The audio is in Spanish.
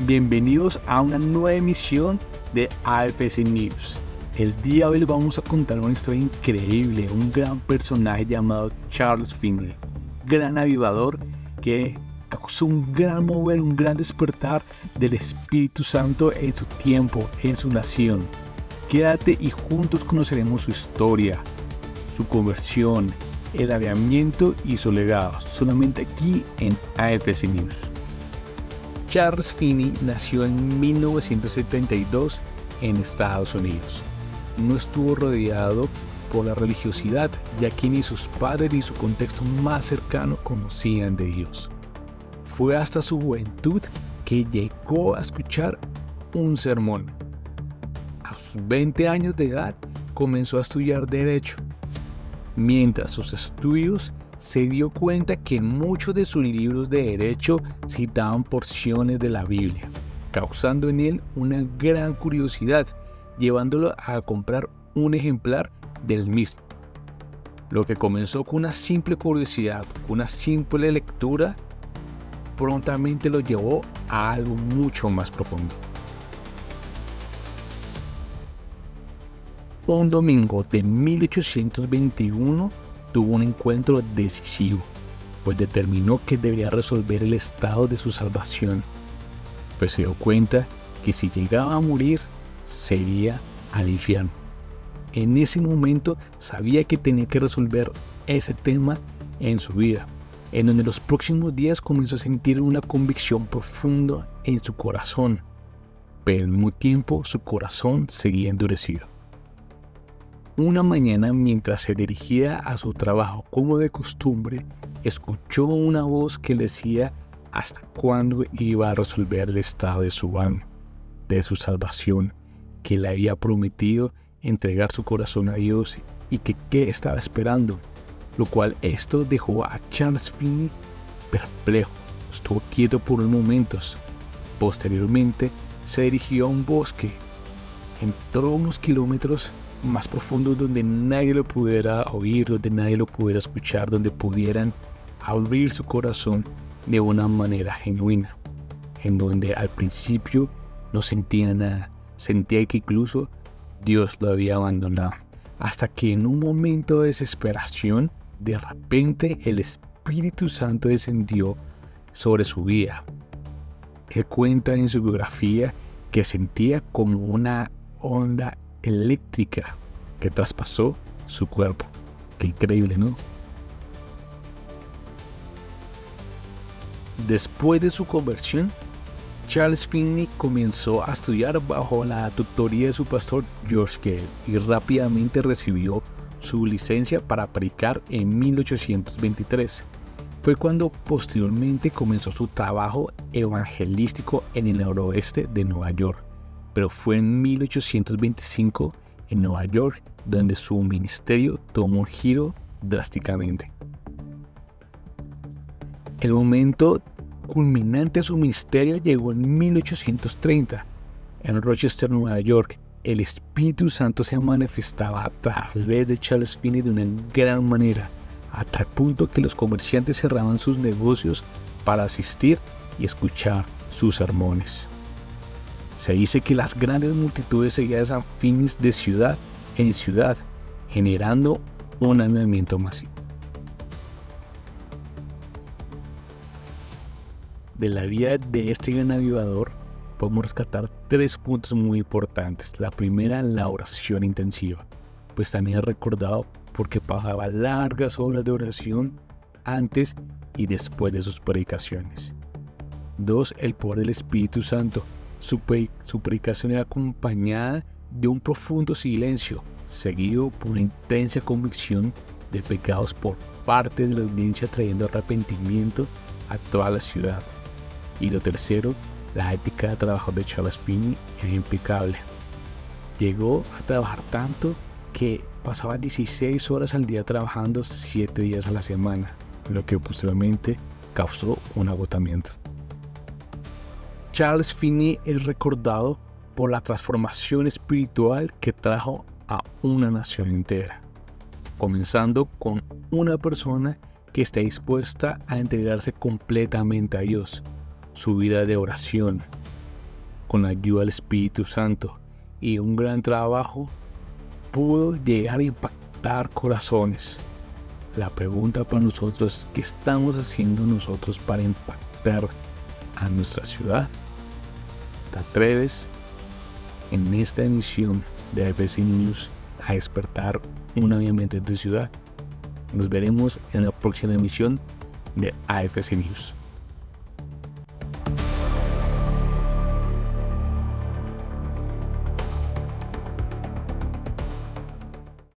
Bienvenidos a una nueva emisión de AFC News. El día de hoy les vamos a contar una historia increíble, un gran personaje llamado Charles Finney, gran avivador que causó un gran mover, un gran despertar del Espíritu Santo en su tiempo, en su nación. Quédate y juntos conoceremos su historia, su conversión, el avivamiento y su legado, solamente aquí en AFC News. Charles Finney nació en 1972 en Estados Unidos. No estuvo rodeado por la religiosidad, ya que ni sus padres ni su contexto más cercano conocían de Dios. Fue hasta su juventud que llegó a escuchar un sermón. A sus 20 años de edad comenzó a estudiar Derecho. Mientras sus estudios, se dio cuenta que en muchos de sus libros de derecho citaban porciones de la Biblia, causando en él una gran curiosidad, llevándolo a comprar un ejemplar del mismo. Lo que comenzó con una simple curiosidad, una simple lectura, prontamente lo llevó a algo mucho más profundo. Un domingo de 1821 tuvo un encuentro decisivo, pues determinó que debía resolver el estado de su salvación, pues se dio cuenta que si llegaba a morir, sería al infierno. En ese momento sabía que tenía que resolver ese tema en su vida, en donde los próximos días comenzó a sentir una convicción profunda en su corazón, pero al mismo tiempo su corazón seguía endurecido. Una mañana, mientras se dirigía a su trabajo como de costumbre, escuchó una voz que le decía hasta cuándo iba a resolver el estado de su alma, de su salvación, que le había prometido entregar su corazón a Dios y que qué estaba esperando, lo cual esto dejó a Charles Finney perplejo. Estuvo quieto por unos momentos. Posteriormente se dirigió a un bosque. Entró unos kilómetros más profundos donde nadie lo pudiera oír, donde nadie lo pudiera escuchar, donde pudieran abrir su corazón de una manera genuina, en donde al principio no sentía nada, sentía que incluso Dios lo había abandonado, hasta que en un momento de desesperación, de repente el Espíritu Santo descendió sobre su vida. Él cuenta en su biografía que sentía como una onda eléctrica que traspasó su cuerpo. Qué increíble, ¿no? Después de su conversión, Charles Finney comenzó a estudiar bajo la tutoría de su pastor George Gale y rápidamente recibió su licencia para predicar en 1823. Fue cuando posteriormente comenzó su trabajo evangelístico en el noroeste de Nueva York. Pero fue en 1825 en Nueva York donde su ministerio tomó un giro drásticamente. El momento culminante de su ministerio llegó en 1830. En Rochester, Nueva York, el Espíritu Santo se manifestaba a través de Charles Finney de una gran manera, a tal punto que los comerciantes cerraban sus negocios para asistir y escuchar sus sermones. Se dice que las grandes multitudes seguían a Finney de ciudad en ciudad, generando un avivamiento masivo. De la vida de este gran avivador podemos rescatar 3 puntos muy importantes. La primera, la oración intensiva, pues también es recordado porque pasaba largas horas de oración antes y después de sus predicaciones. 2, el poder del Espíritu Santo. Su predicación era acompañada de un profundo silencio, seguido por una intensa convicción de pecados por parte de la audiencia, trayendo arrepentimiento a toda la ciudad. Y lo tercero, la ética de trabajo de Charles Finney era impecable. Llegó a trabajar tanto que pasaba 16 horas al día trabajando 7 días a la semana, lo que posteriormente causó un agotamiento. Charles Finney es recordado por la transformación espiritual que trajo a una nación entera, comenzando con una persona que está dispuesta a entregarse completamente a Dios, su vida de oración, con la ayuda del Espíritu Santo y un gran trabajo, pudo llegar a impactar corazones. La pregunta para nosotros es: ¿qué estamos haciendo nosotros para impactar a nuestra ciudad? ¿Te atreves en esta emisión de AFC News a despertar un avivamiento en tu ciudad? Nos veremos en la próxima emisión de AFC News.